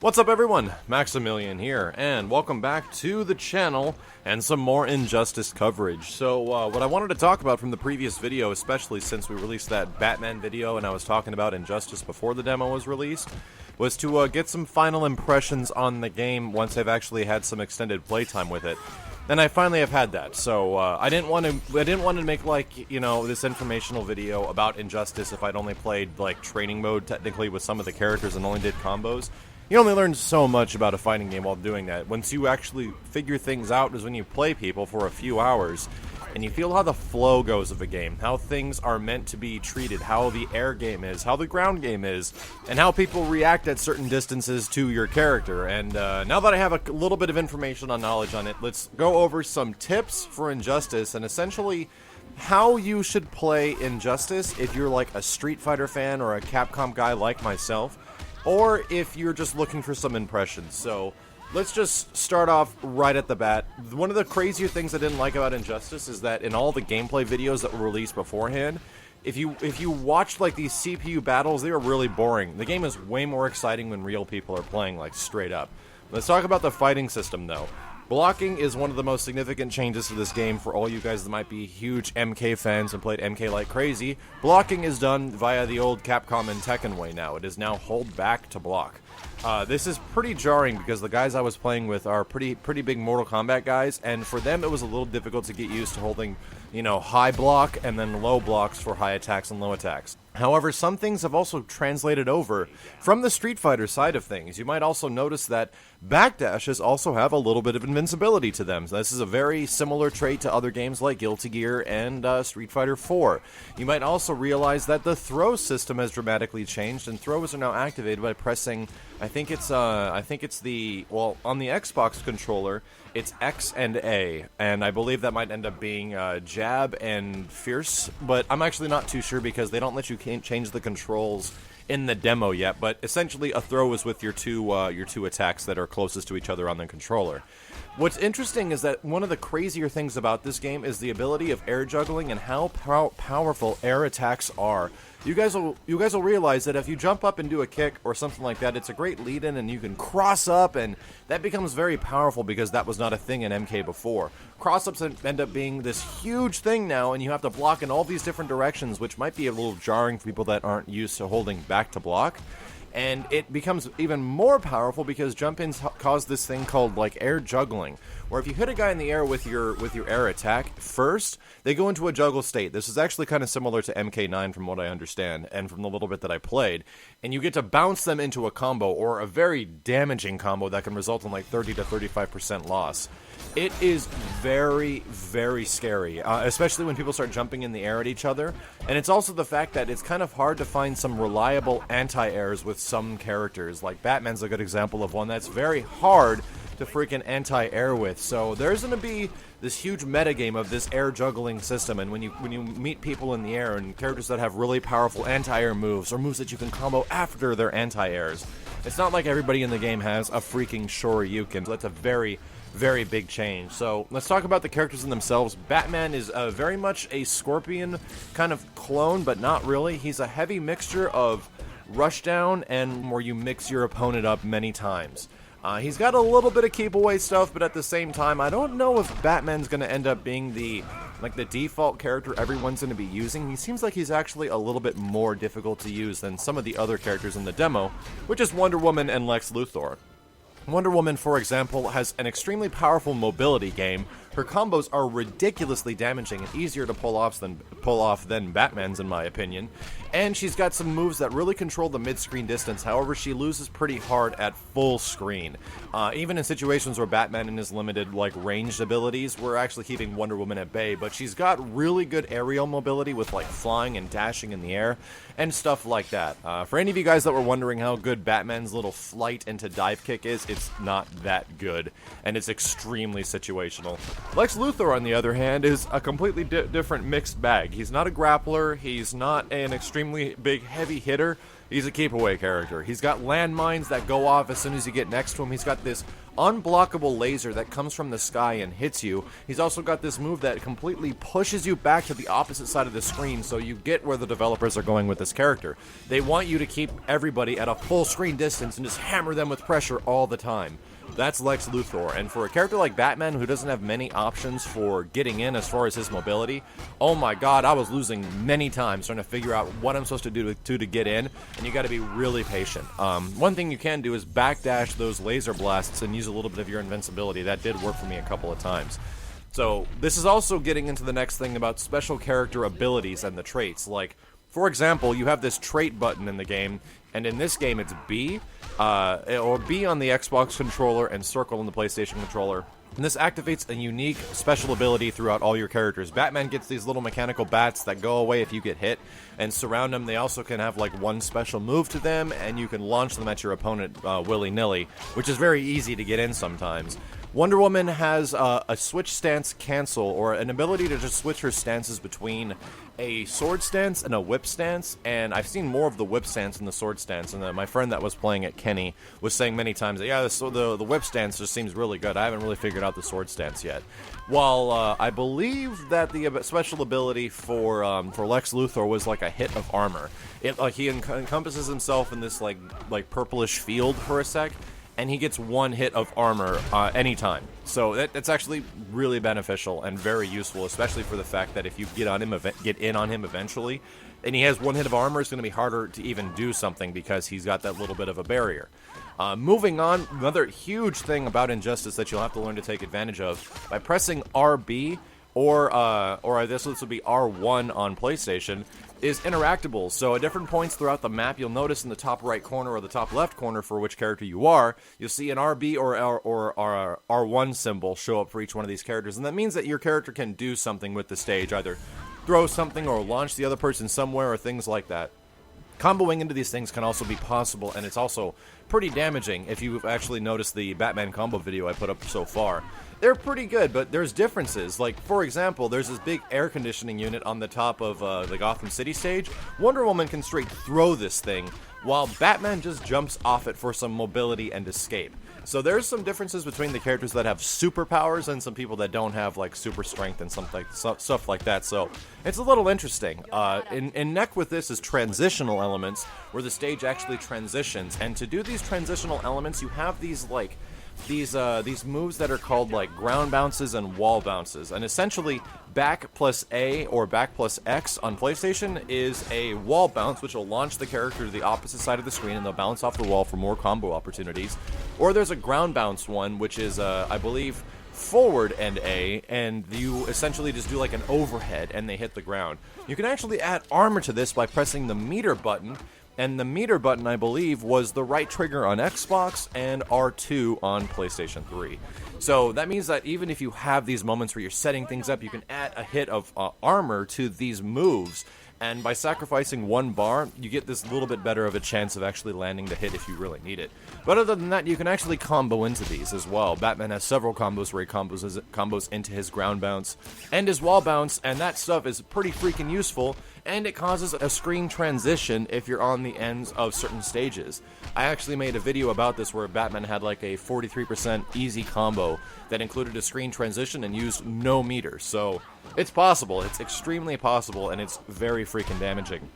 What's up everyone, Maximilian here, and welcome back to the channel and some more Injustice coverage. So what I wanted to talk about from the previous video, especially since we released that Batman video and I was talking about Injustice before the demo was released, was to get some final impressions on the game once I've actually had some extended playtime with it. And I finally have had that, so I didn't want to make, like, you know, this informational video about Injustice if I'd only played like training mode technically with some of the characters and only did combos. You only learn so much about a fighting game while doing that. Once you actually figure things out is when you play people for a few hours and you feel how the flow goes of a game, how things are meant to be treated, how the air game is, how the ground game is, and how people react at certain distances to your character. And now that I have a little bit of information on knowledge on it, let's go over some tips for Injustice and essentially how you should play Injustice if you're like a Street Fighter fan or a Capcom guy like myself, or if you're just looking for some impressions. So let's just start off right at the bat. One of the crazier things I didn't like about Injustice is that in all the gameplay videos that were released beforehand, if you watched like these CPU battles, they were really boring. The game is way more exciting when real people are playing, like, straight up. Let's talk about the fighting system though. Blocking is one of the most significant changes to this game for all you guys that might be huge MK fans and played MK like crazy. Blocking is done via the old Capcom and Tekken way now. It is now hold back to block. This is pretty jarring because the guys I was playing with are pretty big Mortal Kombat guys, and for them it was a little difficult to get used to holding, you know, high block and then low blocks for high attacks and low attacks. However, some things have also translated over from the Street Fighter side of things. You might also notice that backdashes also have a little bit of invincibility to them. So this is a very similar trait to other games like Guilty Gear and Street Fighter 4. You might also realize that the throw system has dramatically changed, and throws are now activated by pressing, I think it's the, well, on the Xbox controller, it's X and A, and I believe that might end up being jab and fierce, but I'm actually not too sure because they don't let you change the controls in the demo yet. But essentially, a throw is with your two attacks that are closest to each other on the controller. What's interesting is that one of the crazier things about this game is the ability of air juggling and how powerful air attacks are. You guys will realize that if you jump up and do a kick or something like that, it's a great lead-in and you can cross up, and that becomes very powerful because that was not a thing in MK before. Cross-ups end up being this huge thing now, and you have to block in all these different directions, which might be a little jarring for people that aren't used to holding back to block. And it becomes even more powerful because jump-ins cause this thing called like air juggling, where if you hit a guy in the air with your air attack first, they go into a juggle state. This is actually kind of similar to MK9 from what I understand and from the little bit that I played, and you get to bounce them into a combo, or a very damaging combo that can result in like 30 to 35% loss. It is very, very scary, especially when people start jumping in the air at each other. And it's also the fact that it's kind of hard to find some reliable anti-airs with some characters. Like Batman's a good example of one that's very hard to freaking anti-air with. So there's going to be this huge metagame of this air juggling system, and when you meet people in the air and characters that have really powerful anti-air moves, or moves that you can combo after their anti-airs, it's not like everybody in the game has a freaking Shoryuken. That's a very big change. So let's talk about the characters in themselves. Batman is very much a Scorpion kind of clone, but not really. He's a heavy mixture of Rushdown and where you mix your opponent up many times. He's got a little bit of keep away stuff, but at the same time, I don't know if Batman's going to end up being the default character everyone's going to be using. He seems like he's actually a little bit more difficult to use than some of the other characters in the demo, which is Wonder Woman and Lex Luthor. Wonder Woman, for example, has an extremely powerful mobility game. Her combos are ridiculously damaging and easier to pull off than Batman's, in my opinion. And she's got some moves that really control the mid-screen distance. However, she loses pretty hard at full screen. Even in situations where Batman and his limited, like, ranged abilities, we're actually keeping Wonder Woman at bay. But she's got really good aerial mobility with, like, flying and dashing in the air and stuff like that. For any of you guys that were wondering how good Batman's little flight into dive kick is, it's not that good, and it's extremely situational. Lex Luthor, on the other hand, is a completely different mixed bag. He's not a grappler, he's not an extremely big heavy hitter, he's a keep away character. He's got landmines that go off as soon as you get next to him. He's got this unblockable laser that comes from the sky and hits you. He's also got this move that completely pushes you back to the opposite side of the screen, so you get where the developers are going with this character. They want you to keep everybody at a full screen distance and just hammer them with pressure all the time. That's Lex Luthor, and for a character like Batman who doesn't have many options for getting in as far as his mobility, oh my god, I was losing many times trying to figure out what I'm supposed to do to get in, and you gotta be really patient. One thing you can do is backdash those laser blasts and use a little bit of your invincibility. That did work for me a couple of times. So this is also getting into the next thing about special character abilities and the traits. Like, for example, you have this trait button in the game, and in this game it's B, or B on the Xbox controller and circle on the PlayStation controller. And this activates a unique special ability throughout all your characters. Batman gets these little mechanical bats that go away if you get hit and surround them. They also can have like one special move to them, and you can launch them at your opponent willy-nilly, which is very easy to get in sometimes. Wonder Woman has a switch stance cancel, or an ability to just switch her stances between a sword stance and a whip stance, and I've seen more of the whip stance than the sword stance, and my friend that was playing it, Kenny, was saying many times that, yeah, the whip stance just seems really good. I haven't really figured out the sword stance yet. While I believe that the special ability for Lex Luthor was like a hit of armor. He encompasses himself in this like purplish field for a sec, and he gets one hit of armor anytime. So that's actually really beneficial and very useful, especially for the fact that if you get in on him eventually, and he has one hit of armor, it's going to be harder to even do something because he's got that little bit of a barrier. Moving on, another huge thing about Injustice that you'll have to learn to take advantage of by pressing RB or this will be R1 on PlayStation, is interactables. So at different points throughout the map, you'll notice in the top right corner or the top left corner for which character you are, you'll see an RB or R1 symbol show up for each one of these characters, and that means that your character can do something with the stage, either throw something or launch the other person somewhere or things like that. Comboing into these things can also be possible, and it's also pretty damaging if you've actually noticed the Batman combo video I put up so far. They're pretty good, but there's differences. Like, for example, there's this big air conditioning unit on the top of the Gotham City stage. Wonder Woman can straight throw this thing, while Batman just jumps off it for some mobility and escape. So there's some differences between the characters that have superpowers and some people that don't have like super strength and stuff like that. So it's a little interesting. In neck with this is transitional elements, where the stage actually transitions. And to do these transitional elements, you have these like these moves that are called like ground bounces and wall bounces. And essentially, back plus A or back plus X on PlayStation is a wall bounce, which will launch the character to the opposite side of the screen, and they'll bounce off the wall for more combo opportunities. Or there's a ground bounce one, which is, I believe, forward and A, and you essentially just do like an overhead and they hit the ground. You can actually add armor to this by pressing the meter button, and the meter button, I believe, was the right trigger on Xbox and R2 on PlayStation 3. So that means that even if you have these moments where you're setting things up, you can add a hit of armor to these moves, and by sacrificing one bar, you get this little bit better of a chance of actually landing the hit if you really need it. But other than that, you can actually combo into these as well. Batman has several combos where he combos into his ground bounce and his wall bounce, and that stuff is pretty freaking useful, and it causes a screen transition if you're on the ends of certain stages. I actually made a video about this where Batman had like a 43% easy combo that included a screen transition and used no meter. So it's possible, it's extremely possible, and it's very freaking damaging.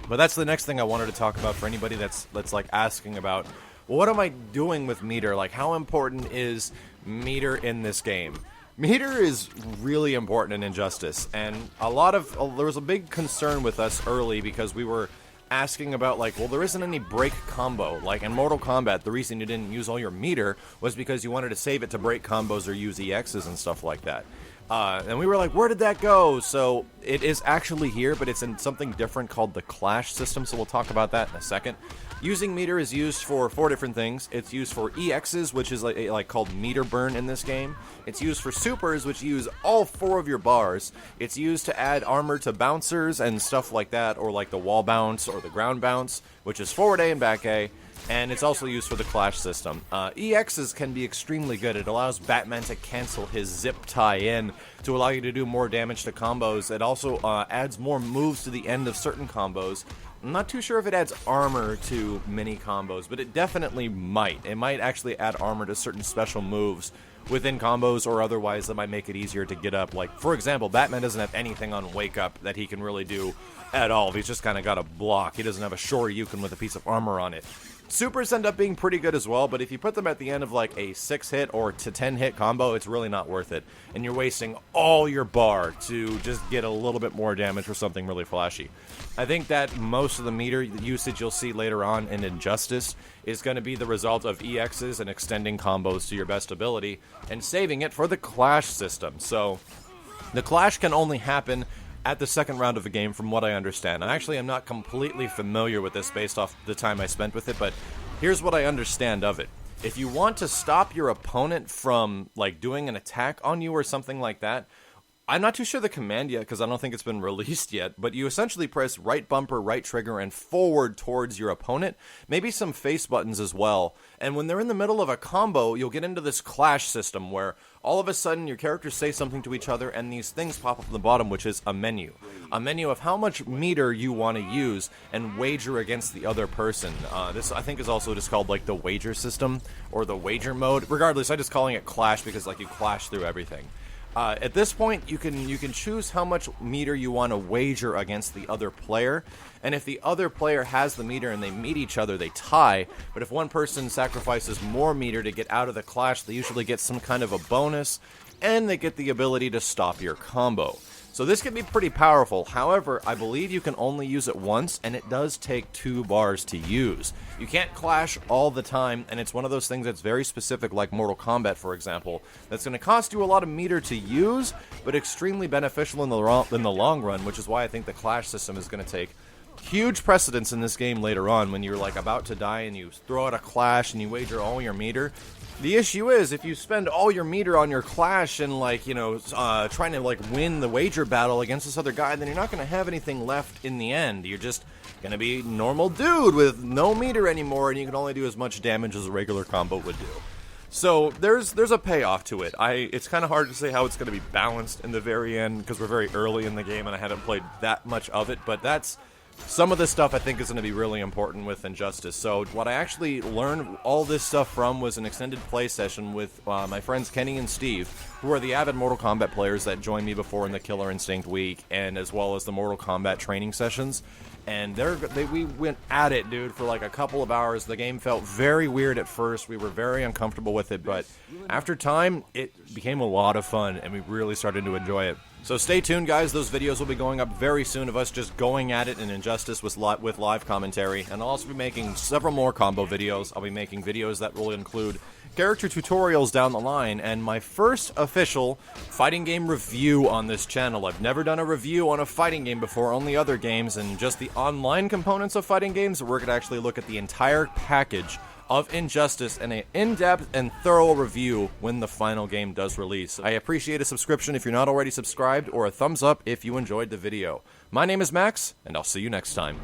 But that's the next thing I wanted to talk about for anybody that's like asking about, well, what am I doing with meter? Like, how important is meter in this game? Meter is really important in Injustice, and there was a big concern with us early because we were asking about, like, well, there isn't any break combo. Like, in Mortal Kombat, the reason you didn't use all your meter was because you wanted to save it to break combos or use EXs and stuff like that. And we were like, where did that go? So it is actually here, but it's in something different called the Clash system, so we'll talk about that in a second. Using meter is used for 4 different things. It's used for EXs, which is like called meter burn in this game. It's used for supers, which use all 4 of your bars. It's used to add armor to bouncers and stuff like that, or like the wall bounce or the ground bounce, which is forward A and back A. And it's also used for the Clash system. EXs can be extremely good. It allows Batman to cancel his zip tie in to allow you to do more damage to combos. It also adds more moves to the end of certain combos I'm not too sure if it adds armor to mini combos, but it definitely might. It might actually add armor to certain special moves within combos or otherwise that might make it easier to get up. Like, for example, Batman doesn't have anything on Wake Up that he can really do at all. He's just kind of got a block. He doesn't have a Shoryuken with a piece of armor on it. Supers end up being pretty good as well, but if you put them at the end of like a 6-hit or to 10-hit combo, it's really not worth it. And you're wasting all your bar to just get a little bit more damage for something really flashy. I think that most of the meter usage you'll see later on in Injustice is going to be the result of EXs and extending combos to your best ability and saving it for the Clash system. So the Clash can only happen at the second round of a game, from what I understand. I actually am not completely familiar with this based off the time I spent with it, but here's what I understand of it. If you want to stop your opponent from, like, doing an attack on you or something like that, I'm not too sure the command yet because I don't think it's been released yet, but you essentially press right bumper, right trigger, and forward towards your opponent. Maybe some face buttons as well. And when they're in the middle of a combo, you'll get into this clash system where all of a sudden your characters say something to each other and these things pop up on the bottom, which is a menu. A menu of how much meter you want to use and wager against the other person. This, I think, is also just called like the wager system or the wager mode. Regardless, I'm just calling it clash because like you clash through everything. At this point, you can choose how much meter you want to wager against the other player, and if the other player has the meter and they meet each other, they tie, but if one person sacrifices more meter to get out of the clash, they usually get some kind of a bonus, and they get the ability to stop your combo. So this can be pretty powerful. However, I believe you can only use it once, and it does take 2 bars to use. You can't clash all the time, and it's one of those things that's very specific, like Mortal Kombat, for example, that's going to cost you a lot of meter to use, but extremely beneficial in the long run, which is why I think the clash system is going to take huge precedence in this game later on when you're like about to die and you throw out a clash and you wager all your meter. The issue is, if you spend all your meter on your clash and, like, you know, trying to, like, win the wager battle against this other guy, then you're not going to have anything left in the end. You're just going to be normal dude with no meter anymore, and you can only do as much damage as a regular combo would do. So there's a payoff to it. It's kind of hard to say how it's going to be balanced in the very end because we're very early in the game and I haven't played that much of it, but that's some of this stuff I think is going to be really important with Injustice. So what I actually learned all this stuff from was an extended play session with my friends Kenny and Steve, who are the avid Mortal Kombat players that joined me before in the Killer Instinct week, and as well as the Mortal Kombat training sessions. And we went at it, dude, for like a couple of hours. The game felt very weird at first. We were very uncomfortable with it, but after time, it became a lot of fun, and we really started to enjoy it. So stay tuned, guys. Those videos will be going up very soon of us just going at it in Injustice with live commentary. And I'll also be making several more combo videos. I'll be making videos that will include character tutorials down the line, and my first official fighting game review on this channel. I've never done a review on a fighting game before, only other games, and just the online components of fighting games. We're going to actually look at the entire package of Injustice and an in-depth and thorough review when the final game does release. I appreciate a subscription if you're not already subscribed, or a thumbs up if you enjoyed the video. My name is Max, and I'll see you next time.